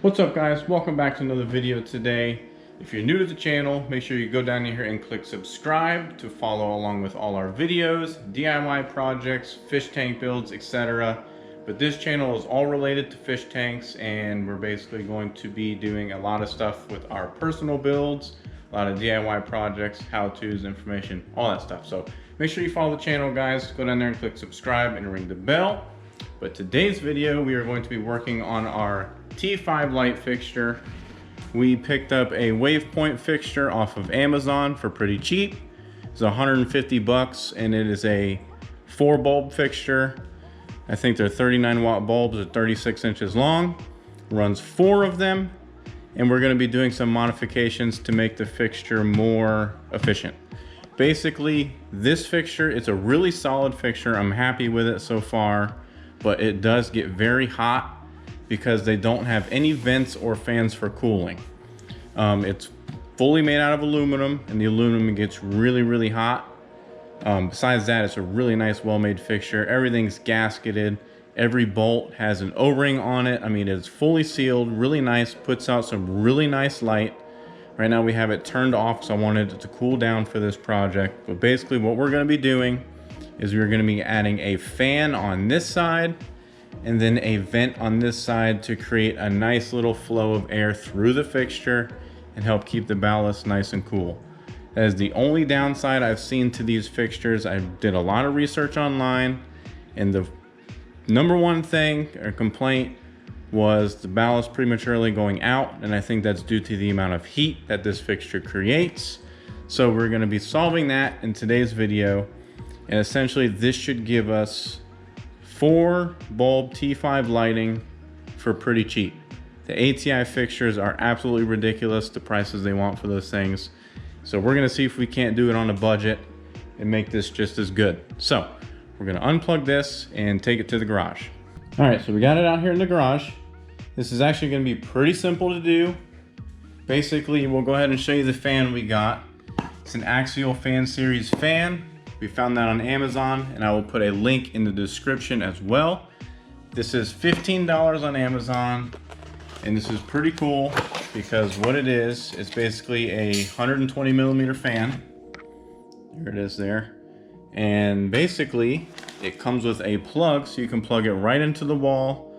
What's up guys, welcome back to another video today. If you're new to the channel, make sure you go down here and click subscribe to follow along with all our videos, DIY projects, fish tank builds, etc. But this channel is all related to fish tanks, and we're basically going to be doing a lot of stuff with our personal builds, a lot of DIY projects, how-tos, information, all that stuff. So make sure you follow the channel guys, go down there and click subscribe and ring the bell. But today's video, we are going to be working on our T5 light fixture. We picked up a Wavepoint fixture off of Amazon for pretty cheap. It's 150 bucks, and it is a 4 bulb fixture. I think they're 39 watt bulbs at 36 inches long. Runs 4 of them, and we're gonna be doing some modifications to make the fixture more efficient. Basically, this fixture, it's a really solid fixture. I'm happy with it so far, but it does get very hot because they don't have any vents or fans for cooling. It's fully made out of aluminum, and the aluminum gets really hot. Besides that, it's a really nice, well-made fixture. Everything's gasketed. Every bolt has an O-ring on it. I mean, it's fully sealed, really nice, puts out some really nice light. Right now we have it turned off, so I wanted it to cool down for this project. But basically what we're gonna be doing is we're gonna be adding a fan on this side and then a vent on this side to create a nice little flow of air through the fixture and help keep the ballast nice and cool. That is the only downside I've seen to these fixtures. I did a lot of research online, and the number one thing or complaint was the ballast prematurely going out, and I think that's due to the amount of heat that this fixture creates. So we're going to be solving that in today's video, and essentially this should give us 4 bulb T5 lighting for pretty cheap. The ATI fixtures are absolutely ridiculous, the prices they want for those things. So we're gonna see if we can't do it on a budget and make this just as good. So we're gonna unplug this and take it to the garage. All right, so we got it out here in the garage. This is actually gonna be pretty simple to do. Basically, we'll go ahead and show you the fan we got. It's an Axial Fan Series fan. We found that on Amazon, and I will put a link in the description as well. This is $15 on Amazon, and this is pretty cool because what it is, it's basically a 120 millimeter fan. There it is there. And basically, it comes with a plug, so you can plug it right into the wall.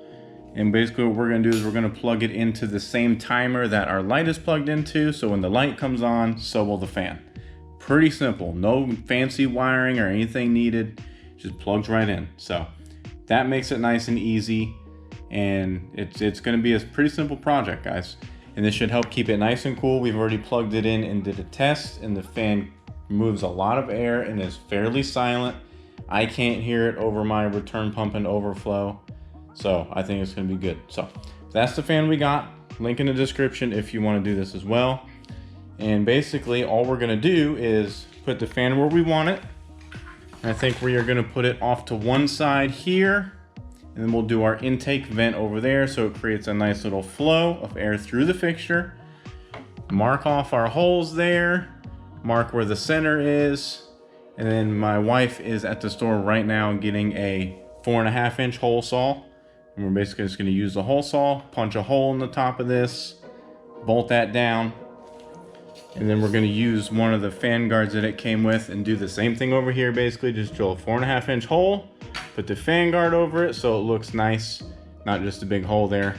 And basically what we're gonna do is we're gonna plug it into the same timer that our light is plugged into, so when the light comes on, so will the fan. Pretty simple, no fancy wiring or anything needed, just plugs right in. So that makes it nice and easy, and it's gonna be a pretty simple project, guys. And this should help keep it nice and cool. We've already plugged it in and did a test, and the fan moves a lot of air and is fairly silent. I can't hear it over my return pump and overflow. So I think it's gonna be good. So that's the fan we got. Link in the description if you wanna do this as well. And basically all we're gonna do is put the fan where we want it. And I think we are gonna put it off to one side here, and then we'll do our intake vent over there so it creates a nice little flow of air through the fixture. Mark off our holes there, mark where the center is, and then my wife is at the store right now getting a 4.5 inch hole saw. And we're basically just gonna use the hole saw, punch a hole in the top of this, bolt that down, and then we're gonna use one of the fan guards that it came with and do the same thing over here. Basically just drill a 4.5 inch hole, put the fan guard over it so it looks nice, not just a big hole there.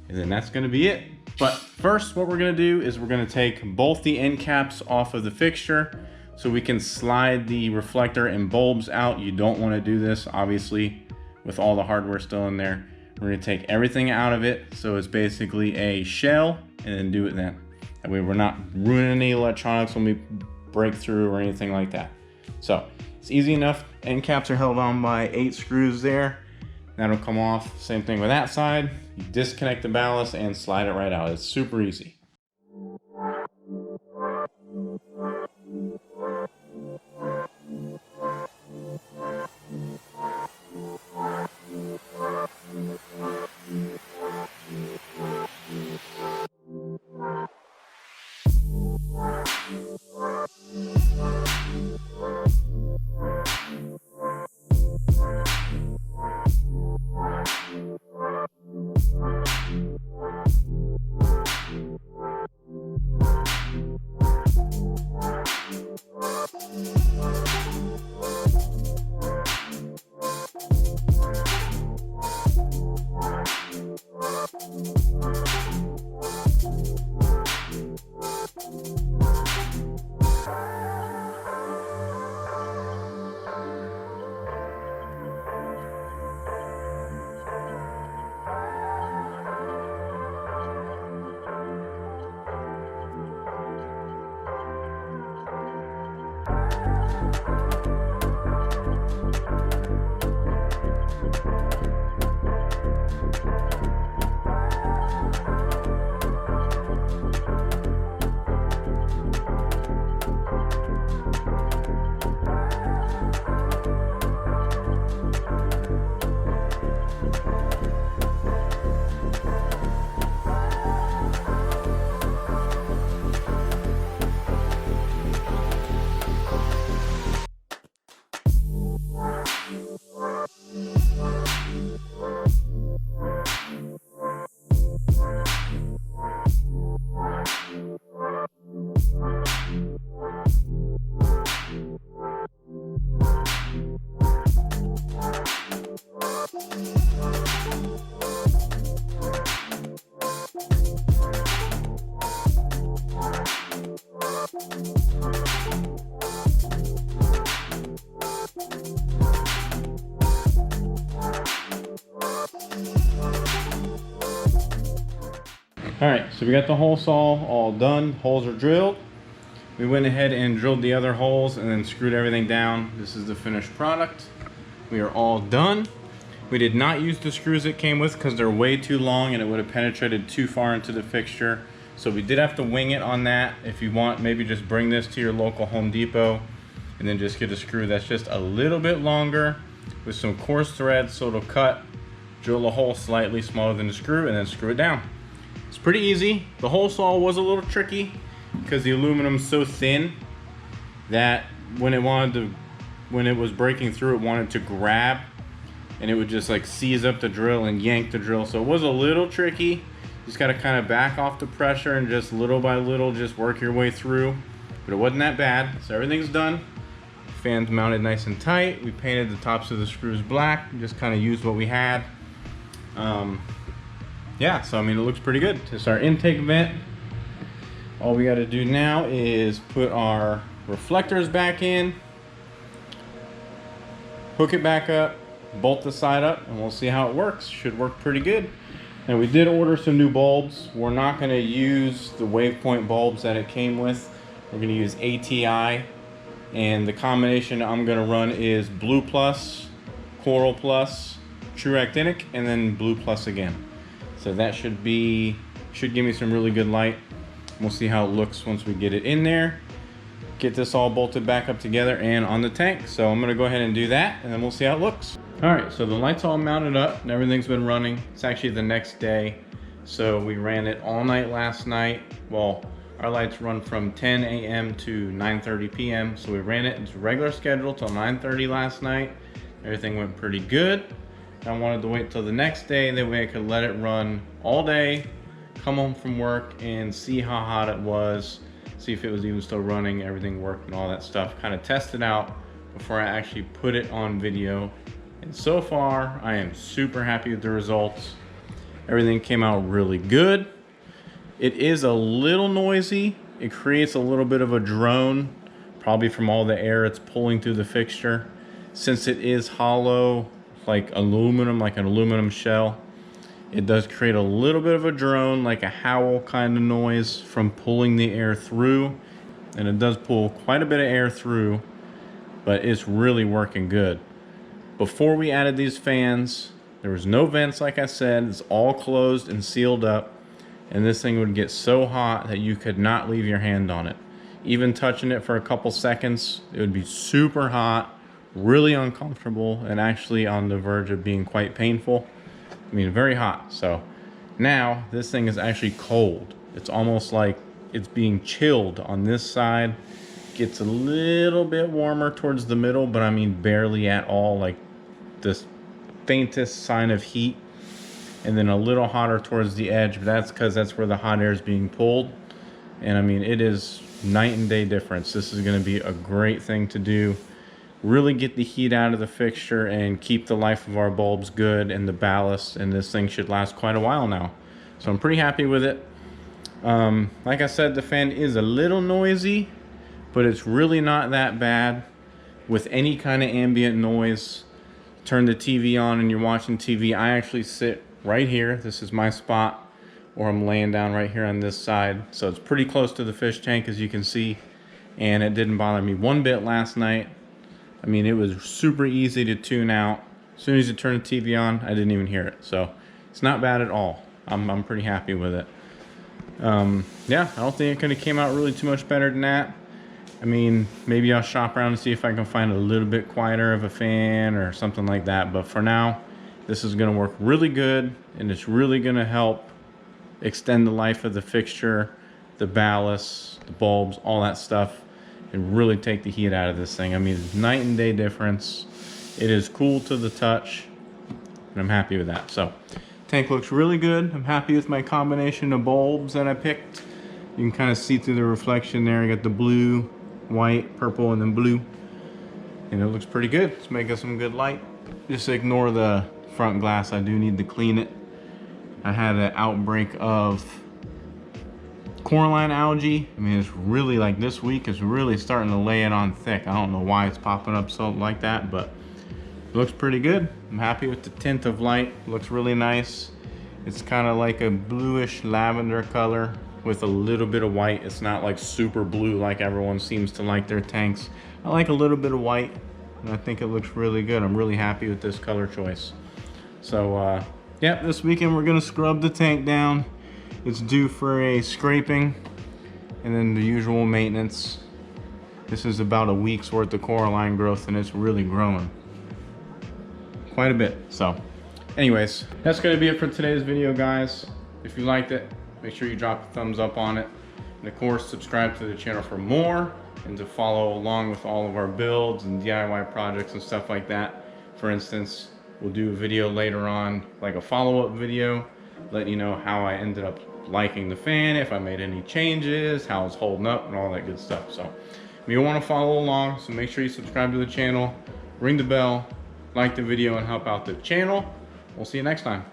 And then that's gonna be it. But first what we're gonna do is we're gonna take both the end caps off of the fixture so we can slide the reflector and bulbs out. You don't wanna do this, obviously, with all the hardware still in there. We're gonna take everything out of it so it's basically a shell, and then do it then. That way we're not ruining any electronics when we break through or anything like that. So it's easy enough. End caps are held on by 8 screws there. That'll come off. Same thing with that side. You disconnect the ballast and slide it right out. It's super easy. Alright, so we got the hole saw all done. Holes are drilled. We went ahead and drilled the other holes and then screwed everything down. This is the finished product. We are all done. We did not use the screws it came with because they're way too long and it would have penetrated too far into the fixture. So we did have to wing it on that. If you want, maybe just bring this to your local Home Depot and then just get a screw that's just a little bit longer with some coarse thread so it'll cut. Drill a hole slightly smaller than the screw and then screw it down. It's pretty easy. The hole saw was a little tricky because the aluminum's so thin that when it was breaking through, it wanted to grab and it would just like seize up the drill and yank the drill. So it was a little tricky. Just got to kind of back off the pressure and just little by little just work your way through. But it wasn't that bad. So everything's done. Fans mounted nice and tight. We painted the tops of the screws black. Just kind of used what we had. Yeah, so I mean, it looks pretty good. It's our intake vent. All we got to do now is put our reflectors back in, hook it back up, bolt the side up, and we'll see how it works. Should work pretty good. And we did order some new bulbs. We're not going to use the WavePoint bulbs that it came with. We're going to use ATI, and the combination I'm going to run is Blue Plus, Coral Plus, True Actinic, and then Blue Plus again. So that should give me some really good light. We'll see how it looks once we get it in there. Get this all bolted back up together and on the tank. So I'm gonna go ahead and do that and then we'll see how it looks. All right, so the light's all mounted up and everything's been running. It's actually the next day. So we ran it all night last night. Well, our lights run from 10 a.m. to 9:30 p.m. So we ran it into regular schedule till 9:30 last night. Everything went pretty good. I wanted to wait till the next day, that way I could let it run all day, come home from work and see how hot it was, see if it was even still running, everything worked and all that stuff. Kind of test it out before I actually put it on video. And so far, I am super happy with the results. Everything came out really good. It is a little noisy. It creates a little bit of a drone, probably from all the air it's pulling through the fixture. Since it is hollow, like aluminum, like an aluminum shell, it does create a little bit of a drone, like a howl kind of noise from pulling the air through. And it does pull quite a bit of air through, but it's really working good. Before we added these fans, there was no vents, like I said. It's all closed and sealed up, and this thing would get so hot that you could not leave your hand on it. Even touching it for a couple seconds, it would be super hot, really uncomfortable, and actually on the verge of being quite painful. I mean, very hot. So now this thing is actually cold. It's almost like it's being chilled on this side. Gets a little bit warmer towards the middle, but I mean barely at all, like this faintest sign of heat. And then a little hotter towards the edge, but that's because that's where the hot air is being pulled. And I mean, it is night and day difference. This is going to be a great thing to do. Really get the heat out of the fixture and keep the life of our bulbs good and the ballast, and this thing should last quite a while now. So I'm pretty happy with it. Like I said, the fan is a little noisy, but it's really not that bad. With any kind of ambient noise, turn the TV on and you're watching TV. I actually sit right here. This is my spot, or I'm laying down right here on this side. So it's pretty close to the fish tank, as you can see. And it didn't bother me one bit last night. I mean, it was super easy to tune out. As soon as you turn the TV on, I didn't even hear it. So it's not bad at all. I'm pretty happy with it. Yeah, I don't think it could have came out really too much better than that. I mean, maybe I'll shop around and see if I can find a little bit quieter of a fan or something like that. But for now, this is going to work really good, and it's really going to help extend the life of the fixture, the ballast, the bulbs, all that stuff, and really take the heat out of this thing. I mean, it's night and day difference. It is cool to the touch, and I'm happy with that. So, tank looks really good. I'm happy with my combination of bulbs that I picked. You can kind of see through the reflection there. I got the blue, white, purple, and then blue, and it looks pretty good. It's making some good light. Just ignore the front glass. I do need to clean it. I had an outbreak of coralline algae. I mean, it's really, like, this week is really starting to lay it on thick. I don't know why it's popping up so like that, but it looks pretty good. I'm happy with the tint of light. It looks really nice. It's kind of like a bluish lavender color with a little bit of white. It's not like super blue like everyone seems to like their tanks. I like a little bit of white, and I think it looks really good. I'm really happy with this color choice. So yeah, this weekend we're gonna scrub the tank down. It's due for a scraping and then the usual maintenance. This is about a week's worth of coralline growth, and it's really growing quite a bit. So anyways, that's gonna be it for today's video, guys. If you liked it, make sure you drop a thumbs up on it. And of course, subscribe to the channel for more and to follow along with all of our builds and DIY projects and stuff like that. For instance, we'll do a video later on, like a follow-up video, let you know how I ended up liking the fan, if I made any changes, how it's holding up, and all that good stuff. So you want to follow along, so make sure you subscribe to the channel, ring the bell, like the video, and help out the channel. We'll see you next time.